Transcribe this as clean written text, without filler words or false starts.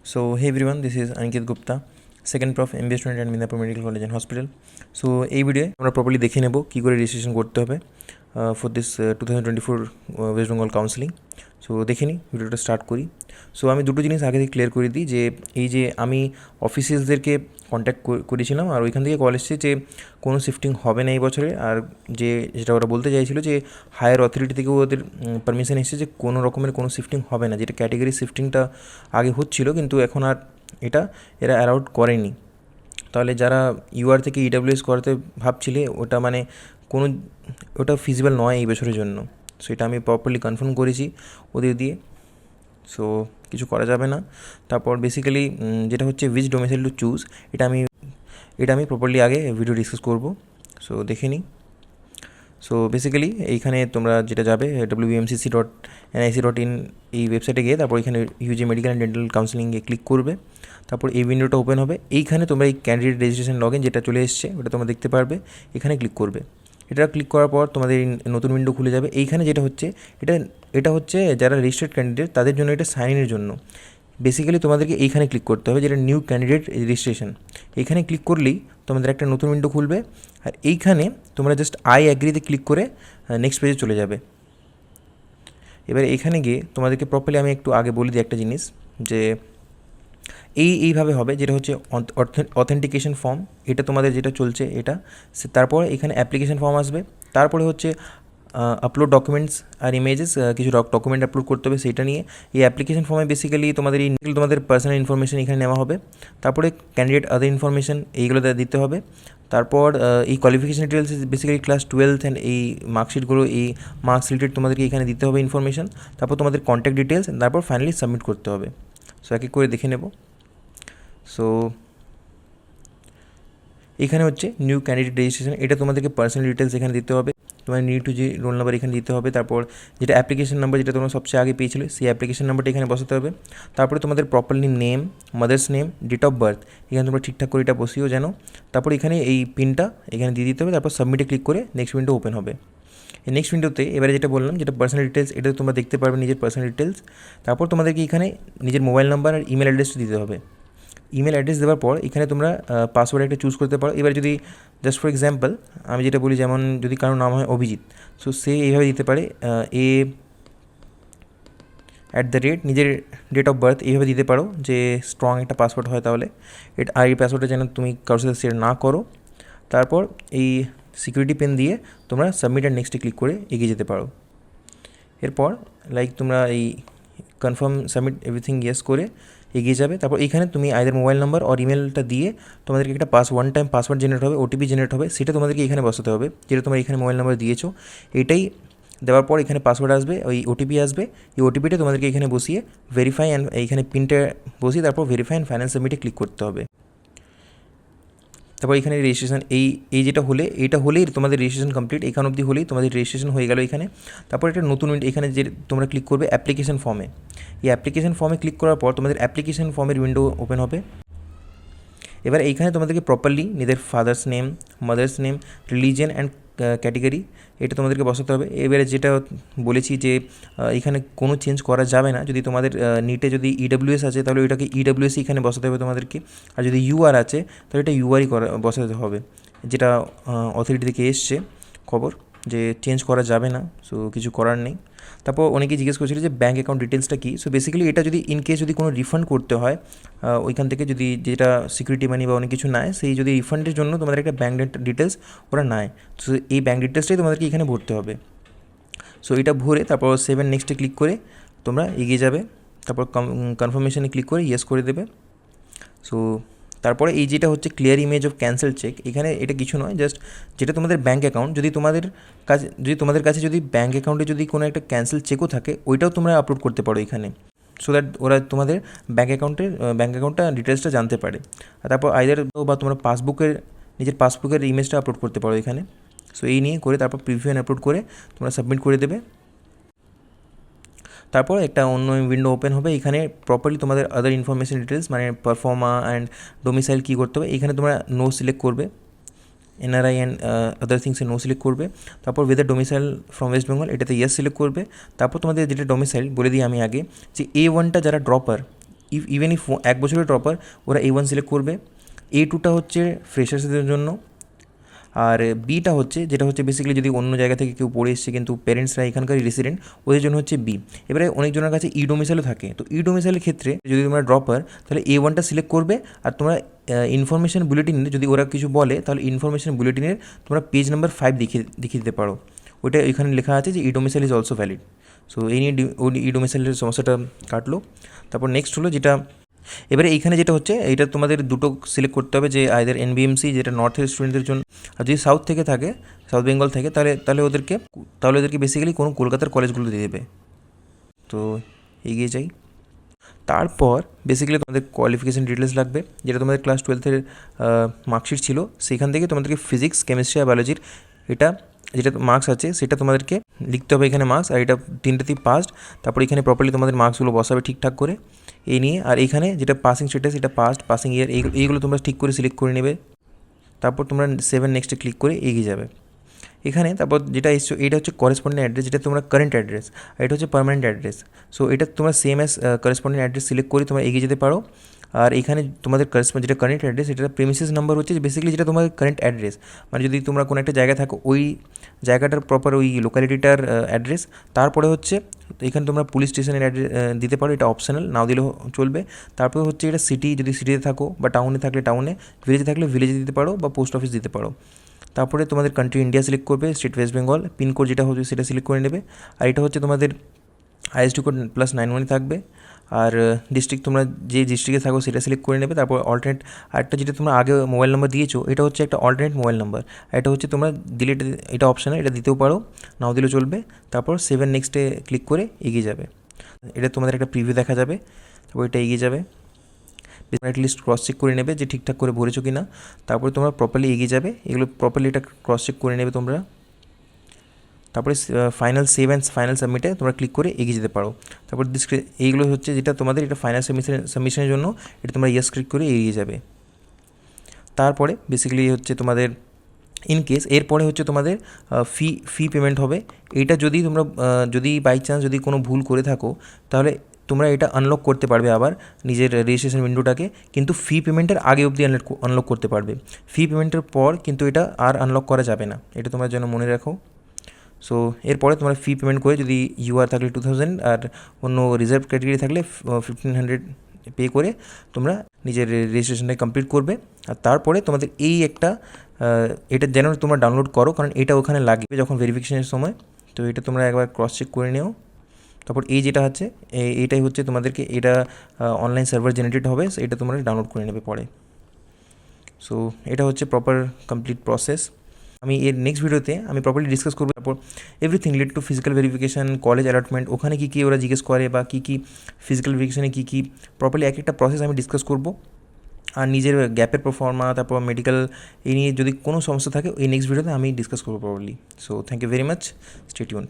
So, hey everyone, this is Ankit Gupta, second prof MBA student at Midnapur Medical College and Hospital. So, এই ভিডিওয়ে আমরা properly দেখে নেব কী করে registration করতে হবে for this 2024 West Bengal counselling. So দেখে নিই, ভিডিওটা স্টার্ট করি। সো আমি দুটো জিনিস আগে থেকে ক্লিয়ার করে দিই যে এই যে আমি অফিসিয়ালসদেরকে কন্ট্যাক্ট করেছিলাম আর ওইখান থেকে কল এসেছে যে কোনো শিফটিং হবে না এই বছরে, আর যেটা ওরা বলতে চাইছিল যে হায়ার অথরিটি থেকেও ওদের পারমিশন এসেছে যে কোনো রকমের কোনো শিফটিং হবে না, যেটা ক্যাটেগরি শিফটিংটা আগে হচ্ছিল কিন্তু এখন আর এরা অ্যালাউড করেনি। তাহলে যারা ইউআর থেকে ইডাব্লিউএস করাতে ভাবছিলে ওটা ফিজিবল নয় এই বছরের জন্য। সো এটা আমি প্রপারলি কনফার্ম করেছি ওদের দিয়ে, সো কিছু করা যাবে না। তারপর বেসিক্যালি যেটা হচ্ছে উইচ ডোমিসাইল টু চুজ, এটা আমি প্রপারলি আগে ভিডিও ডিসকাস করব। সো দেখে নিই। সো বেসিক্যালি এইখানে তোমরা যেটা যাবে wmcc.nic.in এই ওয়েবসাইটে গিয়ে তারপর এখানে ইউজি মেডিকেল অ্যান্ড ডেন্টাল কাউন্সিলিংয়ে ক্লিক করবে। তারপর এই উইন্ডোটা ওপেন হবে। এইখানে তোমরা এই ক্যান্ডিডেট রেজিস্ট্রেশন লগ ইন যেটা চলে এসছে ওটা তোমরা দেখতে পারবে, এখানে ক্লিক করবে। এটা ক্লিক করার পর তোমাদের নতুন উইন্ডো খুলে যাবে। এইখানে যেটা হচ্ছে এটা হচ্ছে যারা রেজিস্টার্ড ক্যান্ডিডেট তাদের জন্য, এটা সাইন ইনের জন্য। বেসিক্যালি তোমাদেরকে এইখানে ক্লিক করতে হবে, যেটা নিউ ক্যান্ডিডেট রেজিস্ট্রেশন। এইখানে ক্লিক করলেই তোমাদের একটা নতুন উইন্ডো খুলবে, আর এইখানে তোমরা জাস্ট আই অ্যাগ্রিতে ক্লিক করে নেক্সট পেজে চলে যাবে। এবার এখানে গিয়ে তোমাদেরকে প্রপারলি আমি একটু আগে বলে দিই একটা জিনিস, যে এইভাবে হবে, যেটা হচ্ছে অথেন্টিকেশন ফর্ম, এটা তোমাদের যেটা চলছে এটা। তারপর এখানে অ্যাপ্লিকেশন ফর্ম আসবে, তারপরে হচ্ছে আপলোড ডকুমেন্টস আর ইমেজেস, কিছু ডকুমেন্ট আপলোড করতে হবে সেইটা নিয়ে। এই অ্যাপ্লিকেশন ফর্মে বেসিক্যালি তোমাদের পার্সোনাল ইনফরমেশন এখানে নেওয়া হবে, তারপরে ক্যান্ডিডেট আদার ইনফরমেশন এইগুলো দিতে হবে। তারপর এই qualification details basically class 12 and এই মার্কশিটগুলো, এই মার্কস রিলেটেড তোমাদেরকে এখানে দিতে হবে ইনফরমেশন। তারপর তোমাদের কন্ট্যাক্ট ডিটেলস, তারপর ফাইনালি সাবমিট করতে হবে। সো এক এক করে দেখে নেব। সো এখানে হচ্ছে নিউ ক্যান্ডিডেট রেজিস্ট্রেশন, এটা তোমাদেরকে পার্সোনাল ডিটেলস এখানে দিতে হবে, তোমার নিড টু যে রোল নাম্বার এখানে দিতে হবে। তারপর যেটা অ্যাপ্লিকেশন নাম্বার, যেটা তোমরা সবচেয়ে আগে পেয়েছিলে, সেই অ্যাপ্লিকেশন নাম্বারটা এখানে বসাতে হবে। তারপরে তোমাদের properly name, mother's name, date of birth এখানে তোমরা ঠিকঠাক করে এটা বসিও যেন। তারপর এখানে এই পিনটা এখানে দিয়ে দিতে হবে। তারপর সাবমিটে ক্লিক করে নেক্সট উইন্ডো ওপেন হবে। এই নেক্সট উইন্ডোতে এবারে যেটা বললাম, যেটা পার্সোনাল ডিটেলস, এটা তোমরা দেখতে পারবে নিজের পার্সোনাল ডিটেলস। তারপর তোমাদেরকে এখানে নিজের মোবাইল নাম্বার আর ইমেল অ্যাড্রেসটা দিতে হবে। ইমেল অ্যাড্রেস দেওয়ার পর এখানে তোমরা পাসওয়ার্ড একটা চুজ করতে পারো। এবার যদি জাস্ট ফর এক্সাম্পল আমি যেটা বলি, যেমন যদি কারোর নাম হয় অভিজিৎ, সো সে এইভাবে দিতে পারে নিজের ডেট অফ বার্থ এইভাবে দিতে পারো, যে স্ট্রং একটা পাসওয়ার্ড হয় তাহলে। আর এই পাসওয়ার্ডটা যেন তুমি কারোর সাথে শেয়ার না করো। তারপর এই সিকিউরিটি পিন দিয়ে তোমরা সাবমিট আর নেক্সটে ক্লিক করে এগিয়ে যেতে পারো। এরপর তোমরা এই কনফার্ম সাবমিট এভরিথিং ইয়েস করে এগিয়ে যাবে। তারপর এখানে তুমি আইদার মোবাইল নাম্বার আর ইমেলটা দিয়ে তোমাদেরকে একটা ওয়ান টাইম পাসওয়ার্ড জেনারেট হবে, ওটিপি জেনারেট হবে, সেটা তোমাদেরকে এখানে বসাতে হবে, যেটা তোমরা এখানে মোবাইল নাম্বার দিয়েছো। এইটাই দেওয়ার পর এখানে পাসওয়ার্ড আসবে, ওই ওটিপি আসবে। এই ওটিপিটা তোমাদেরকে এখানে বসিয়ে ভেরিফাই অ্যান্ড এইখানে পিনটা বসিয়ে তারপর ভেরিফাই অ্যান্ড ফাইনাল সাবমিটে ক্লিক করতে হবে। তারপর এখানে রেজিস্ট্রেশন যেটা এইটা হলেই তোমাদের রেজিস্ট্রেশন কমপ্লিট। এখান অবধি হলেই তোমাদের রেজিস্ট্রেশন হয়ে গেল এখানে। তারপর একটা নতুন এখানে যে তোমরা ক্লিক করবে অ্যাপ্লিকেশন ফর্মে। এই অ্যাপ্লিকেশন ফর্মে ক্লিক করার পর তোমাদের অ্যাপ্লিকেশন ফর্মের উইন্ডো ওপেন হবে। এবার এইখানে তোমাদেরকে প্রপারলি নিজের father's name, mother's name, religion and category এটা তোমাদেরকে বসাতে হবে। এবারে যেটা বলেছি যে এখানে কোনো চেঞ্জ করা যাবে না। যদি তোমাদের নিটে যদি ইডাব্লিউএস আছে তাহলে ওইটাকে ইডাব্লিউএস এখানে বসাতে হবে তোমাদেরকে, আর যদি ইউআর আছে তাহলে এটা ইউআরই বসাতে হবে, যেটা অথরিটি থেকে এসছে খবর যে চেঞ্জ করা যাবে না। সো কিছু করার নেই। তারপর অনেকেই জিজ্ঞেস করছিল যে ব্যাঙ্ক অ্যাকাউন্ট ডিটেলসটা কী। সো বেসিক্যালি এটা যদি ইন কেস যদি কোনো রিফান্ড করতে হয় ওইখান থেকে, যদি যেটা সিকিউরিটি মানি বা অনেক কিছু নেয়, সেই যদি রিফান্ডের জন্য তোমাদের একটা ব্যাঙ্ক ডিটেলস ওরা নেয়, সো এই ব্যাঙ্ক ডিটেলসটাই তোমাদেরকে এখানে ভরতে হবে। সো এটা ভরে তারপর সেভেন নেক্সটে ক্লিক করে তোমরা এগিয়ে যাবে। তারপর কনফার্মেশনে ক্লিক করে ইয়েস করে দেবে। সো তারপরে এই যেটা হচ্ছে clear image of cancel check, এখানে এটা কিছু নয়, জাস্ট যেটা তোমাদের ব্যাঙ্ক অ্যাকাউন্ট, যদি তোমাদের কাছে যদি ব্যাঙ্ক অ্যাকাউন্টে যদি কোনো একটা ক্যান্সেল চেকও থাকে ওইটাও তোমরা আপলোড করতে পারো এখানে, সো দ্যাট ওরা তোমাদের ব্যাঙ্ক অ্যাকাউন্টটা ডিটেলসটা জানতে পারে। আর তারপর আইদার বা তোমরা নিজের পাসবুকের ইমেজটা আপলোড করতে পারো এখানে। সো এই নিয়ে করে তারপর প্রিভিউ আপলোড করে তোমরা সাবমিট করে দেবে। তারপর একটা অন্য উইন্ডো ওপেন হবে। এখানে প্রপারলি তোমাদের আদার ইনফরমেশন ডিটেলস মানে পারফর্মা অ্যান্ড ডোমিসাইল কী করতে হবে, এখানে তোমরা নো সিলেক্ট করবে, এনআরআই অ্যান্ড আদার থিংসে নো সিলেক্ট করবে। তারপর whether domicile from West Bengal এটাতে ইয়েস সিলেক্ট করবে। তারপর তোমাদের যেটা ডোমিসাইল বলে দিই আমি আগে, যে A1টা যারা ড্রপার, ইভেন ইফ 1 বছরের টপার, ওরা A1 সিলেক্ট করবে। A2টা হচ্ছে ফ্রেশার্সদের জন্য, আর বিটা হচ্ছে যেটা হচ্ছে বেসিক্যালি যদি অন্য জায়গা থেকে কেউ পড়ে এসছে কিন্তু প্যারেন্টসরা এখানকারই রেসিডেন্ট, ওদের জন্য হচ্ছে বি। এবারে অনেকজনের কাছে ই ডোমিসাইলও থাকে, তো ই ডোমিসাইলের ক্ষেত্রে যদি তোমরা ড্রপার, তাহলে A1টা সিলেক্ট করবে। আর তোমরা ইনফরমেশন বুলেটিনে যদি ওরা কিছু বলে, তাহলে ইনফরমেশন বুলেটিনের তোমরা পেজ নাম্বার 5 দেখিয়ে দিতে পারো। ওইটা এখানে লেখা আছে যে e domicile is also valid. So এই নিয়ে ই ডোমিসাইলের সমস্যাটা কাটলো। তারপর নেক্সট হলো যেটা, এবারে এইখানে যেটা হচ্ছে, এইটা তোমাদের দুটো সিলেক্ট করতে হবে, যে আইদার NBMC যেটা নর্থের স্টুডেন্টদের জন্য, আর যদি সাউথ থেকে থাকে, সাউথ বেঙ্গল থেকে, তাহলে ওদেরকে বেসিক্যালি কোনো কলকাতার কলেজগুলো দিয়ে দেবে। তো এগিয়ে যাই। তারপর বেসিক্যালি তোমাদের কোয়ালিফিকেশান ডিটেলস লাগবে, যেটা তোমাদের ক্লাস 12-এর মার্কশিট ছিল, সেখান থেকে তোমাদেরকে ফিজিক্স, কেমিস্ট্রি আর বায়োলজির এটা যেটা মার্কস আছে সেটা তোমাদেরকে লিখতে হবে এখানে মার্কস, আর এটা 3টেতেই পাসড। তারপর এখানে প্রপারলি তোমাদের মার্কসগুলো বসাবে ঠিকঠাক করে এই নিয়ে। আর এইখানে যেটা পাসিং স্ট্যাটাস, এটা পাস্ট, পাসিং ইয়ার, এইগুলো তোমরা ঠিক করে সিলেক্ট করে নেবে। তারপর তোমরা 7 নেক্সটে ক্লিক করে এগিয়ে যাবে। এখানে তারপর যেটা এসছো, এটা হচ্ছে করেসপন্ডিং অ্যাড্রেস, যেটা তোমরা কারেন্ট অ্যাড্রেস, আর এটা হচ্ছে পার্মানেন্ট অ্যাড্রেস। সো এটা তোমরা same as corresponding address select করে তোমরা এগিয়ে যেতে পারো। আর এখানে তোমাদের যেটা কারেন্ট অ্যাড্রেস, এটা প্রেমিসেস নাম্বার হচ্ছে বেসিক্যালি যেটা তোমাদের কারেন্ট অ্যাড্রেস, মানে যদি তোমরা কোনো একটা জায়গায় থাকো, ওই জায়গাটার প্রপার ওই লোকালিটিটার অ্যাড্রেস। তারপরে হচ্ছে এখানে তোমরা পুলিশ স্টেশনের অ্যাড্রেস দিতে পারো, এটা অপশনাল, নাও দিলেও চলবে। তারপরে হচ্ছে এটা সিটি, যদি সিটিতে থাকো, বা টাউনে থাকলে টাউনে, ভিলেজে থাকলে ভিলেজে দিতে পারো, বা পোস্ট অফিস দিতে পারো। তারপরে তোমাদের কান্ট্রি ইন্ডিয়া সিলেক্ট করবে, স্টেট ওয়েস্ট বেঙ্গল, পিনকোড যেটা হচ্ছে সেটা সিলেক্ট করে নেবে। আর এটা হচ্ছে তোমাদের ISD কোড +91 থাকবে। আর ডিস্ট্রিক্ট, তোমরা যে ডিস্ট্রিক্টে থাকো সেটা সিলেক্ট করে নেবে। তারপর অল্টারনেট, আরেকটা যেটা তোমরা আগে মোবাইল নাম্বার দিয়েছো, এটা হচ্ছে একটা অল্টারনেট মোবাইল নাম্বার। এটা হচ্ছে তোমরা দিলে, এটা অপশানে, এটা দিতেও পারো, নাও দিলেও চলবে। তারপর 7 নেক্সটে ক্লিক করে এগিয়ে যাবে। এটা তোমাদের একটা প্রিভিউ দেখা যাবে, তারপর এটা এগিয়ে যাবে। অ্যাটলিস্ট ক্রস চেক করে নেবে যে ঠিকঠাক করে ভরেছো কি না। তারপরে তোমরা প্রপারলি এগিয়ে যাবে, এগুলো প্রপারলি এটা ক্রস চেক করে নেবে তোমরা। তারপরে ফাইনাল সেভ অ্যান্ড ফাইনাল সাবমিটে তোমরা ক্লিক করে এগিয়ে যেতে পারো। তারপর এইগুলো হচ্ছে যেটা তোমাদের এটা ফাইনাল সাবমিশনের জন্য, এটা তোমরা ইয়েস ক্লিক করে এগিয়ে যাবে। তারপরে বেসিক্যালি হচ্ছে তোমাদের ইন কেস এরপরে হচ্ছে তোমাদের ফি পেমেন্ট হবে। এইটা যদি তোমরা যদি বাই চান্স যদি কোনো ভুল করে থাকো, তাহলে তোমরা এটা আনলক করতে পারবে আবার নিজের রেজিস্ট্রেশন উইন্ডোটাকে, কিন্তু ফি পেমেন্টের আগে অবধি আনলক করতে পারবে। ফি পেমেন্টের পর কিন্তু এটা আর আনলক করা যাবে না, এটা তোমরা যেন মনে রাখো। সো এরপরে তোমরা ফি পেমেন্ট করে, যদি UR থাকলে 2000, আর অন্য রিজার্ভ ক্যাটেগরি থাকলে 1500 পে করে তোমরা নিজের রেজিস্ট্রেশনটা কমপ্লিট করবে। আর তারপরে তোমাদের এই একটা এটা যেন তোমরা ডাউনলোড করো, কারণ এটা ওখানে লাগবে যখন ভেরিফিকেশনের সময়। তো এটা তোমরা একবার ক্রস চেক করে নিও। তারপর এই যেটা আছে, এইটাই হচ্ছে তোমাদেরকে, এটা অনলাইন সার্ভার জেনারেটেড হবে, এটা তোমরা ডাউনলোড করে নেবে পরে। সো এটা হচ্ছে প্রপার কমপ্লিট প্রসেস। আমি এর নেক্সট ভিডিওতে আমি প্রপারলি ডিসকাস করবো। তারপর everything related to physical verification, college allotment, ওখানে কী কী ওরা জিজ্ঞেস করে, বা কী কী ফিজিক্যাল ভেরিফিকেশানে কী কী প্রপারলি এক একটা প্রসেস আমি ডিসকাস করবো। আর নিজের গ্যাপের পারফর্মা, তারপর মেডিকেল, এই নিয়ে যদি কোনো সমস্যা থাকে, এই নেক্সট ভিডিওতে আমি ডিসকাস করবো properly. So thank you very much, stay tuned.